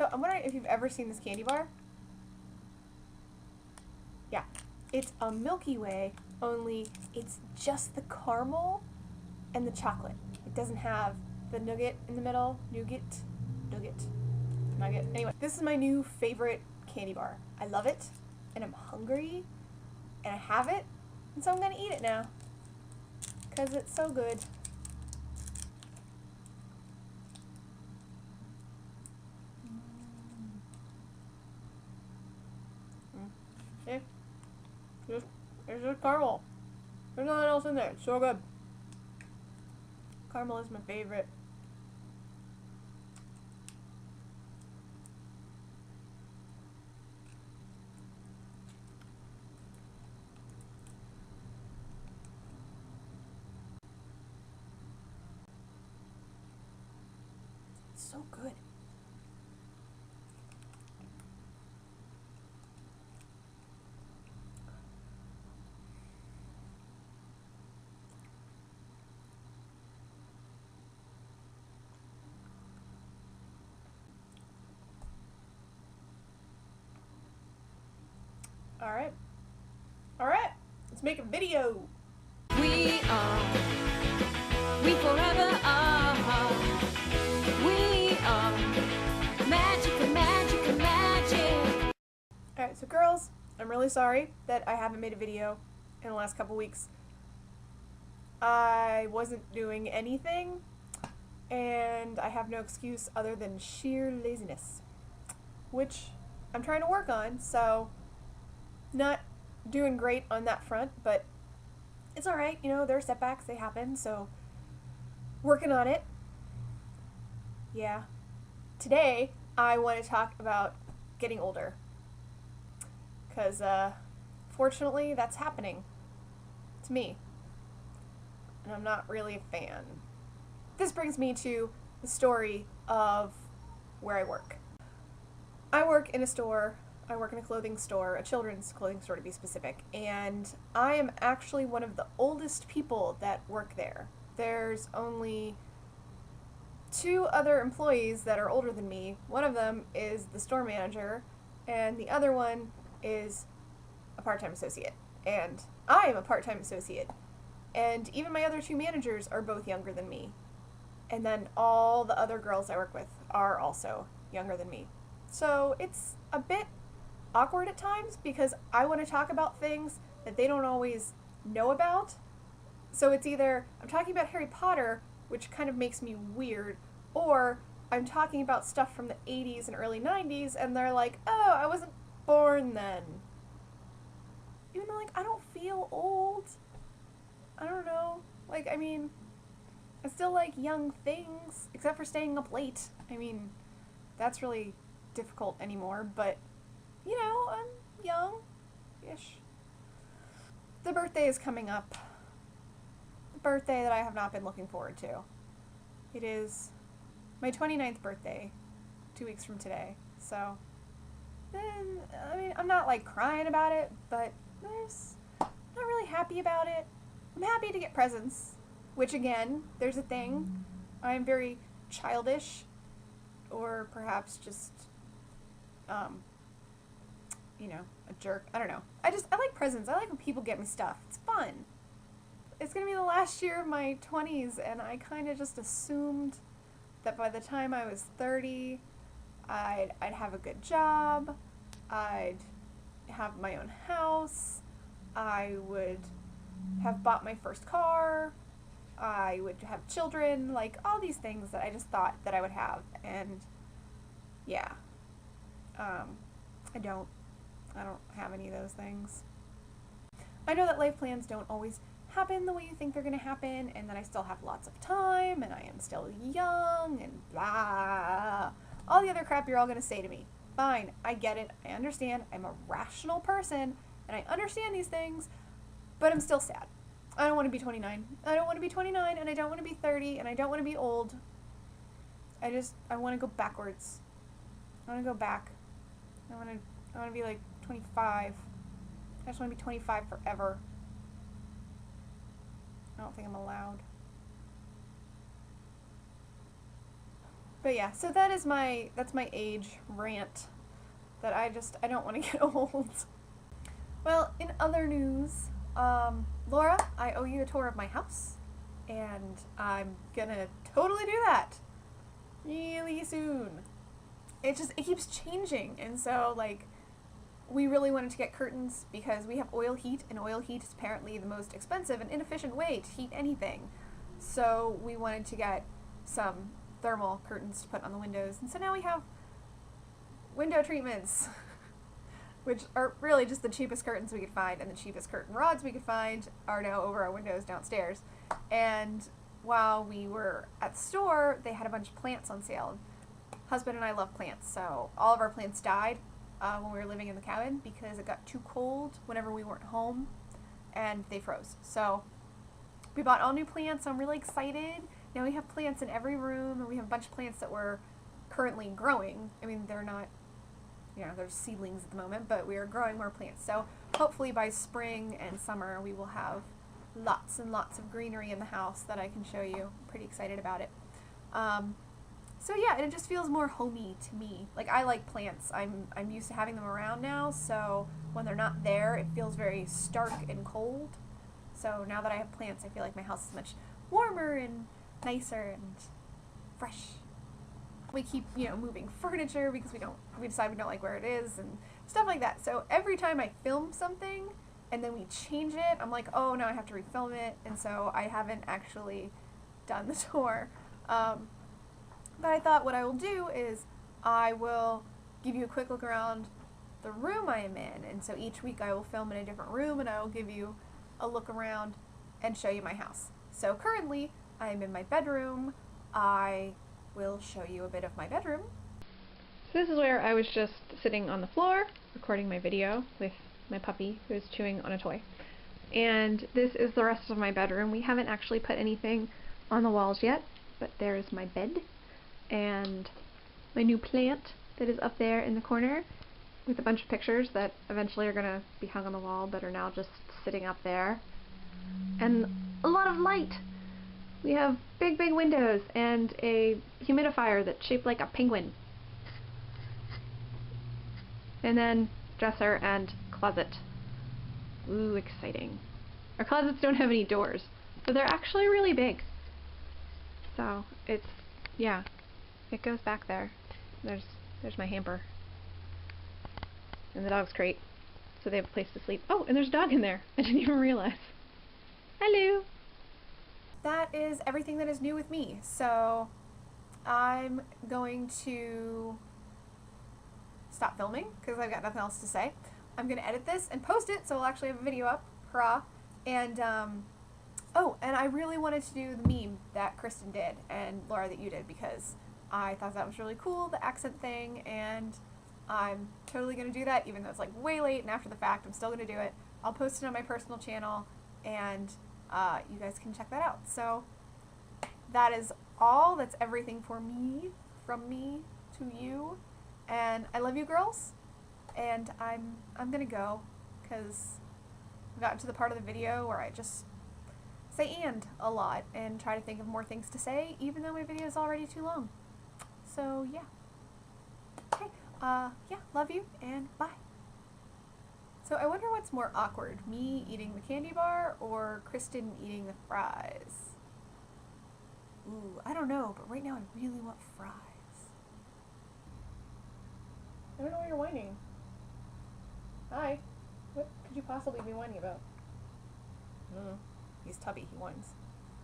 So I'm wondering if you've ever seen this candy bar. Yeah, it's a Milky Way, only it's just the caramel and the chocolate. It doesn't have the nugget in the middle. Nugget. Anyway, this is my new favorite candy bar. I love it, and I'm hungry, and I have it, and so I'm gonna eat it now, because it's so good. See? There's just caramel. There's nothing else in there. It's so good. Caramel is my favorite. It's so good. Alright, let's make a video. We forever are. We are magic. Alright, so girls, I'm really sorry that I haven't made a video in the last couple weeks. I wasn't doing anything, and I have no excuse other than sheer laziness, which I'm trying to work on, so not doing great on that front, but it's alright, you know, there are setbacks, they happen, so working on it. Yeah. Today, I want to talk about getting older, because fortunately, that's happening to me, and I'm not really a fan. This brings me to the story of where I work. I work in a store. I work in a clothing store, a children's clothing store to be specific, and I am actually one of the oldest people that work there. There's only 2 other employees that are older than me. One of them is the store manager, and the other one is a part-time associate. And I am a part-time associate. And even my other 2 managers are both younger than me. And then all the other girls I work with are also younger than me. So it's a bit awkward at times because I want to talk about things that they don't always know about. So it's either I'm talking about Harry Potter, which kind of makes me weird, or I'm talking about stuff from the 80s and early 90s and they're like, oh, I wasn't born then. Even though, like, I don't feel old. I don't know. Like, I mean, I still like young things, except for staying up late. I mean, that's really difficult anymore, but you know, I'm young-ish. The birthday is coming up. The birthday that I have not been looking forward to. It is my 29th birthday, 2 weeks from today. So, I mean, I'm not like crying about it, but I'm not really happy about it. I'm happy to get presents, which again, there's a thing. I'm very childish, or perhaps just, you know, a jerk. I don't know. I like presents. I like when people get me stuff. It's fun. It's gonna be the last year of my 20s, and I kind of just assumed that by the time I was 30, I'd have a good job, I'd have my own house, I would have bought my first car, I would have children, like all these things that I just thought that I would have, and yeah, I don't have any of those things. I know that life plans don't always happen the way you think they're going to happen, and that I still have lots of time, and I am still young, and blah. All the other crap you're all going to say to me. Fine, I get it, I understand, I'm a rational person, and I understand these things, but I'm still sad. I don't want to be 29. I don't want to be 29, and I don't want to be 30, and I don't want to be old. I want to go backwards. I want to go back. I want to be like 25. I just want to be 25 forever. I don't think I'm allowed. But yeah, so that's my age rant that I don't want to get old. Well, in other news, Laura, I owe you a tour of my house, and I'm gonna totally do that really soon. It keeps changing, and so like we really wanted to get curtains because we have oil heat, and oil heat is apparently the most expensive and inefficient way to heat anything. So we wanted to get some thermal curtains to put on the windows, and so now we have window treatments, which are really just the cheapest curtains we could find, and the cheapest curtain rods we could find are now over our windows downstairs. And while we were at the store, they had a bunch of plants on sale. Husband and I love plants, so all of our plants died when we were living in the cabin because it got too cold whenever we weren't home, and they froze. So we bought all new plants. I'm really excited. Now we have plants in every room, and we have a bunch of plants that we're currently growing. I mean, they're not, they're seedlings at the moment, but we are growing more plants. So hopefully by spring and summer we will have lots and lots of greenery in the house that I can show you. I'm pretty excited about it. So yeah, and it just feels more homey to me. Like, I like plants. I'm used to having them around now, so when they're not there, it feels very stark and cold. So now that I have plants, I feel like my house is much warmer and nicer and fresh. We keep, moving furniture because we decide we don't like where it is and stuff like that. So every time I film something and then we change it, I'm like, oh, now I have to refilm it, and so I haven't actually done the tour. But I thought what I will do is I will give you a quick look around the room I am in, and so each week I will film in a different room, and I will give you a look around and show you my house. So currently I am in my bedroom. I will show you a bit of my bedroom. So this is where I was just sitting on the floor recording my video with my puppy who is chewing on a toy. And this is the rest of my bedroom. We haven't actually put anything on the walls yet, but there's my bed and my new plant that is up there in the corner with a bunch of pictures that eventually are going to be hung on the wall but are now just sitting up there. And a lot of light! We have big, big windows and a humidifier that's shaped like a penguin. And then dresser and closet. Ooh, exciting. Our closets don't have any doors, but they're actually really big. So it's, yeah, it goes back there. There's my hamper. And the dog's crate, so they have a place to sleep. Oh, and there's a dog in there. I didn't even realize. Hello! That is everything that is new with me. So I'm going to stop filming because I've got nothing else to say. I'm going to edit this and post it, so we'll actually have a video up. Hurrah! And, oh, and I really wanted to do the meme that Kristin did and Laura that you did because I thought that was really cool, the accent thing, and I'm totally going to do that even though it's like way late and after the fact. I'm still going to do it. I'll post it on my personal channel, and you guys can check that out. So that is all. That's everything for me, from me to you, and I love you girls, and I'm gonna go because I've gotten to the part of the video where I just say "and" a lot and try to think of more things to say even though my video is already too long. So yeah. Okay, yeah, love you and bye. So I wonder what's more awkward, me eating the candy bar or Kristin eating the fries? Ooh, I don't know, but right now I really want fries. I don't know why you're whining. Hi. What could you possibly be whining about? I don't know. He's tubby, he whines.